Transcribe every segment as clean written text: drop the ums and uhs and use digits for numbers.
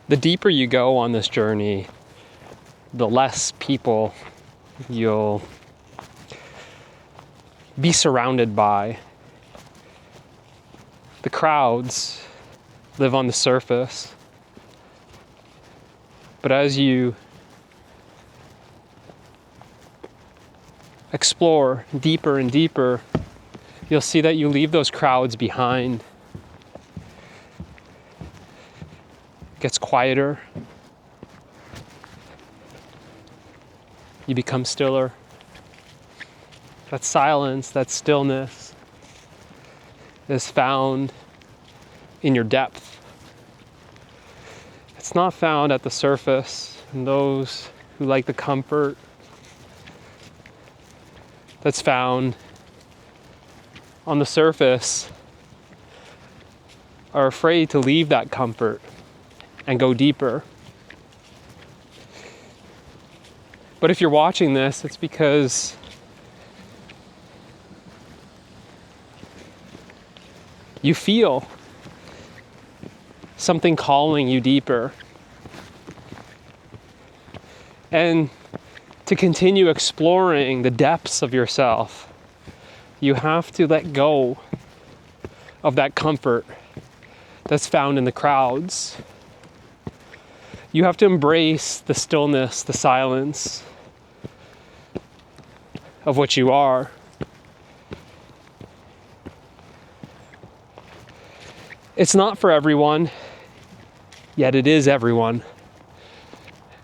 the deeper you go on this journey, the less people you'll be surrounded by. The crowds live on the surface, but as you explore deeper and deeper, you'll see that you leave those crowds behind. It gets quieter. You become stiller. That silence, that stillness is found in your depth. It's not found at the surface. And those who like the comfort that's found on the surface are afraid to leave that comfort and go deeper. But if you're watching this, it's because you feel something calling you deeper. And to continue exploring the depths of yourself, you have to let go of that comfort that's found in the crowds. You have to embrace the stillness, the silence of what you are. It's not for everyone, yet it is everyone.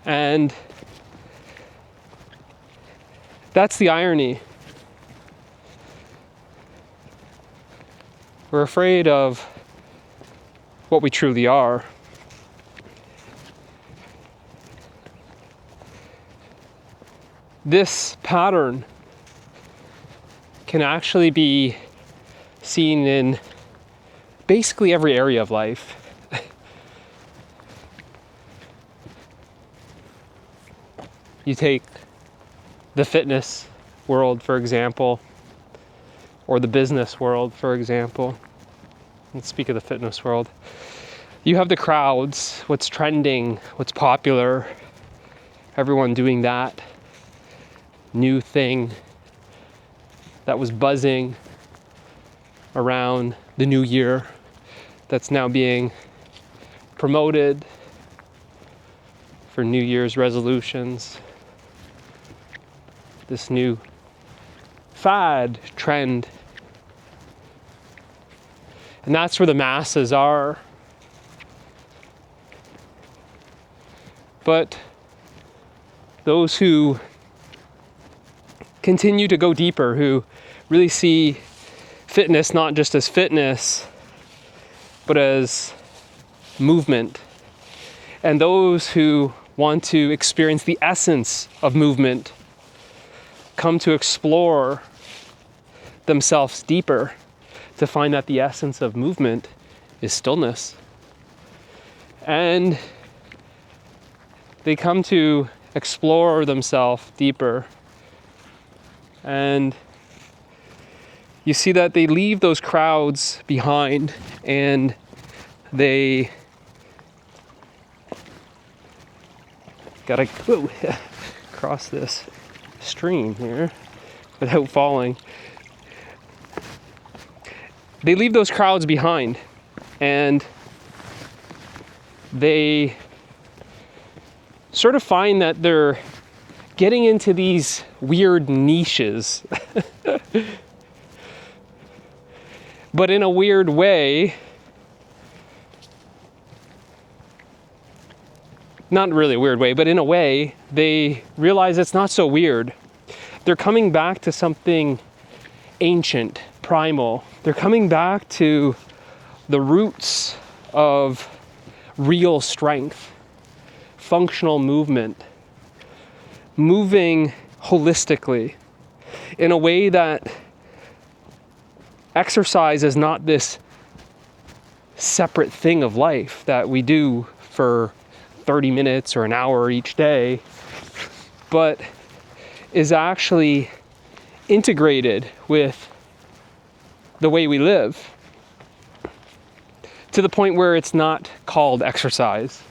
And that's the irony. We're afraid of what we truly are. This pattern can actually be seen in basically every area of life. You take the fitness world, for example, or the business world, for example. Let's speak of the fitness world. You have the crowds, what's trending, what's popular, everyone doing that new thing that was buzzing around the new year that's now being promoted for New Year's resolutions. This new fad trend. And that's where the masses are. But those who continue to go deeper, who really see fitness not just as fitness, but as movement, and those who want to experience the essence of movement, come to explore themselves deeper to find that the essence of movement is stillness. And they come to explore themselves deeper. And you see that they leave those crowds behind and they gotta cross this stream here without falling. They leave those crowds behind and they sort of find that they're getting into these weird niches. But in a weird way, not really a weird way, but in a way, they realize it's not so weird. They're coming back to something ancient, primal. They're coming back to the roots of real strength, functional movement, moving holistically in a way that exercise is not this separate thing of life that we do for 30 minutes or an hour each day, but is actually integrated with the way we live to the point where it's not called exercise.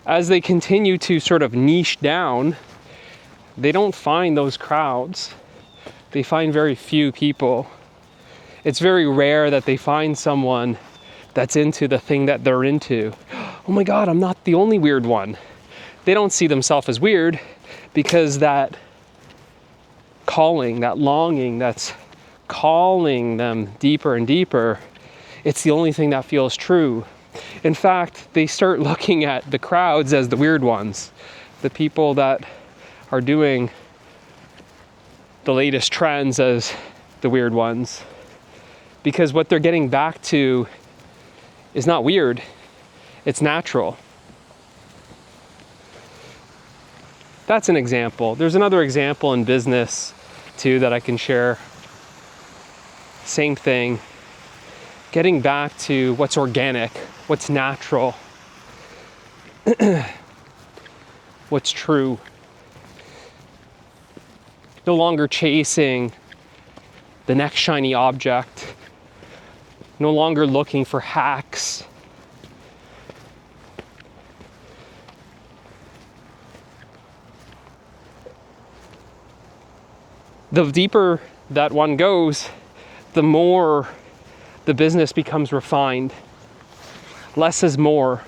as they continue to sort of niche down, they don't find those crowds. They find very few people. It's very rare that they find someone that's into the thing that they're into. Oh my God, I'm not the only weird one. They don't see themselves as weird because that calling, that longing that's calling them deeper and deeper, it's the only thing that feels true. In fact, they start looking at the crowds as the weird ones, the people that are doing the latest trends as the weird ones, because what they're getting back to is not weird, it's natural. That's an example. There's another example in business too that I can share. Same thing. Getting back to what's organic, what's natural, what's true. No longer chasing the next shiny object. No longer looking for hacks. The deeper that one goes, the more the business becomes refined. Less is more.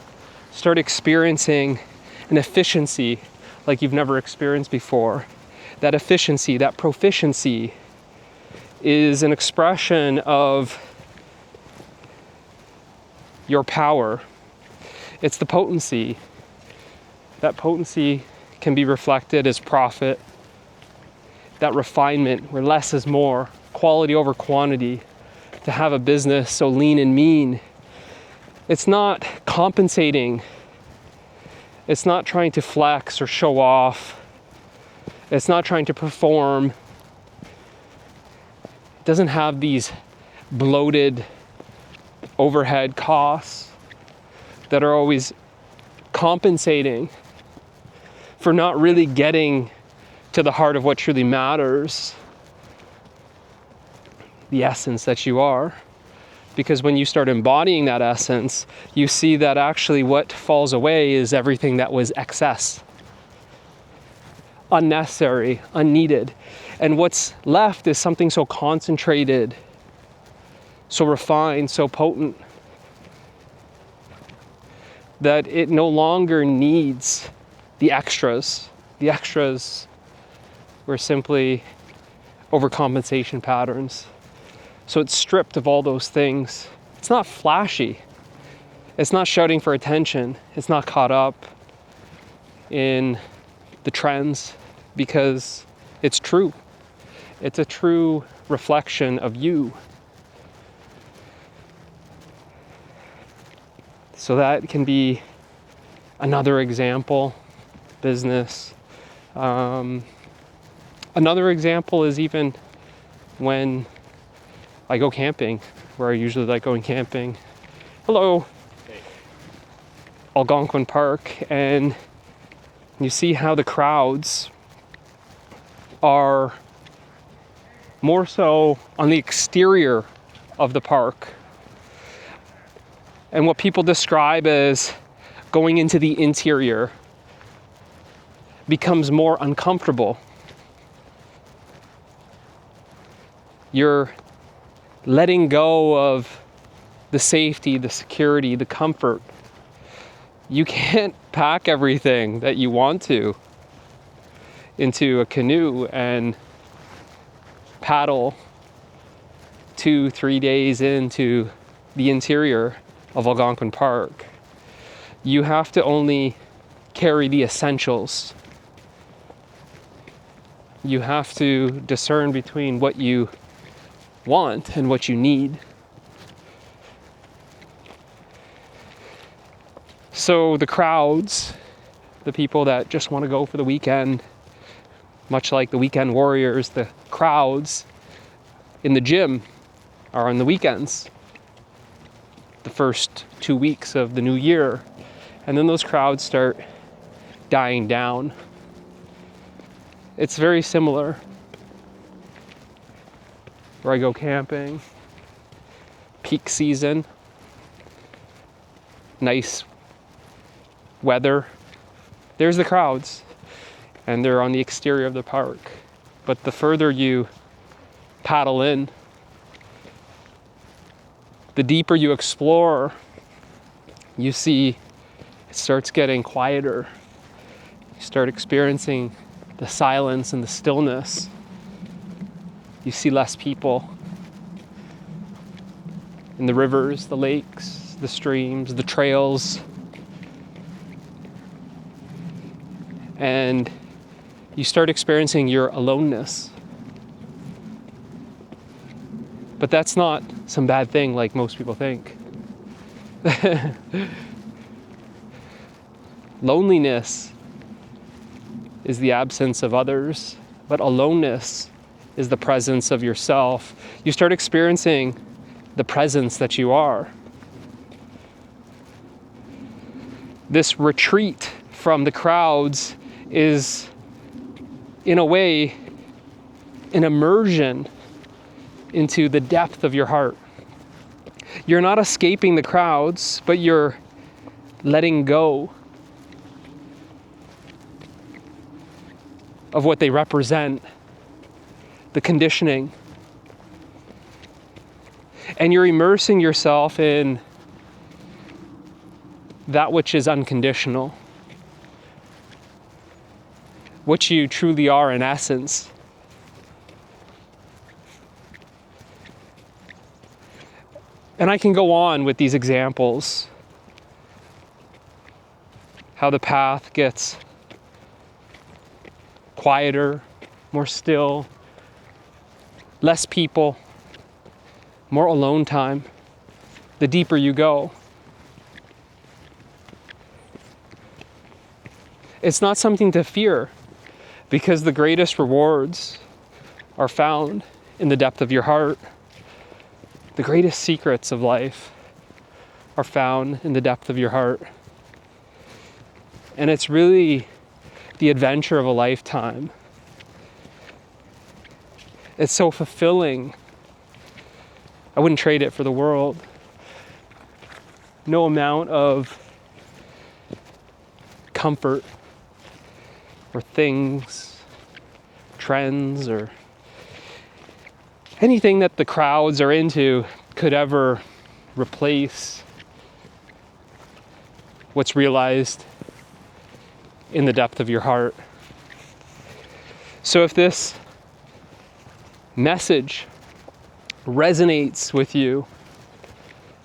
Start experiencing an efficiency like you've never experienced before. That efficiency, that proficiency is an expression of your power. It's the potency. That potency can be reflected as profit. That refinement where less is more, quality over quantity. To have a business so lean and mean, it's not compensating. It's not trying to flex or show off. It's not trying to perform. It doesn't have these bloated overhead costs that are always compensating for not really getting to the heart of what truly matters, the essence that you are. Because when you start embodying that essence, you see that actually what falls away is everything that was excess, unnecessary, unneeded. And what's left is something so concentrated, so refined, so potent, that it no longer needs the extras. The extras were simply overcompensation patterns. So it's stripped of all those things. It's not flashy. It's not shouting for attention. It's not caught up in the trends because it's true. It's a true reflection of you. So that can be another example, business. Another example is even when I go camping, where I usually like going camping. Hello. Hey. Algonquin Park, and you see how the crowds are more so on the exterior of the park. And what people describe as going into the interior becomes more uncomfortable. You're letting go of the safety, the security, the comfort. You can't pack everything that you want to into a canoe and paddle 2-3 days into the interior of Algonquin Park. You have to only carry the essentials. You have to discern between what you want and what you need. So the crowds, the people that just want to go for the weekend, much like the weekend warriors, the crowds in the gym are on the weekends, the first 2 weeks of the new year. And then those crowds start dying down. It's very similar. Where I go camping, peak season, nice weather, there's the crowds, and they're on the exterior of the park. But the further you paddle in, the deeper you explore, you see it starts getting quieter. You start experiencing the silence and the stillness. You see less people in the rivers, the lakes, the streams, the trails. And you start experiencing your aloneness. But that's not some bad thing like most people think. Loneliness is the absence of others, but aloneness is the presence of yourself. You start experiencing the presence that you are. This retreat from the crowds is, in a way, an immersion into the depth of your heart. You're not escaping the crowds, but you're letting go of what they represent, the conditioning. And you're immersing yourself in that which is unconditional, what you truly are in essence. And I can go on with these examples, how the path gets quieter, more still, less people, more alone time, the deeper you go. It's not something to fear, because the greatest rewards are found in the depth of your heart. The greatest secrets of life are found in the depth of your heart. And it's really the adventure of a lifetime. It's so fulfilling. I wouldn't trade it for the world. No amount of comfort or things, trends, or anything that the crowds are into could ever replace what's realized in the depth of your heart. So if this message resonates with you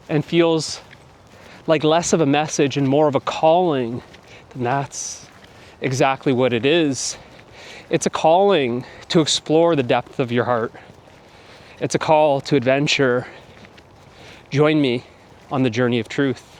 and feels like less of a message and more of a calling, then that's exactly what it is. It's a calling to explore the depth of your heart. It's a call to adventure. Join me on the journey of truth.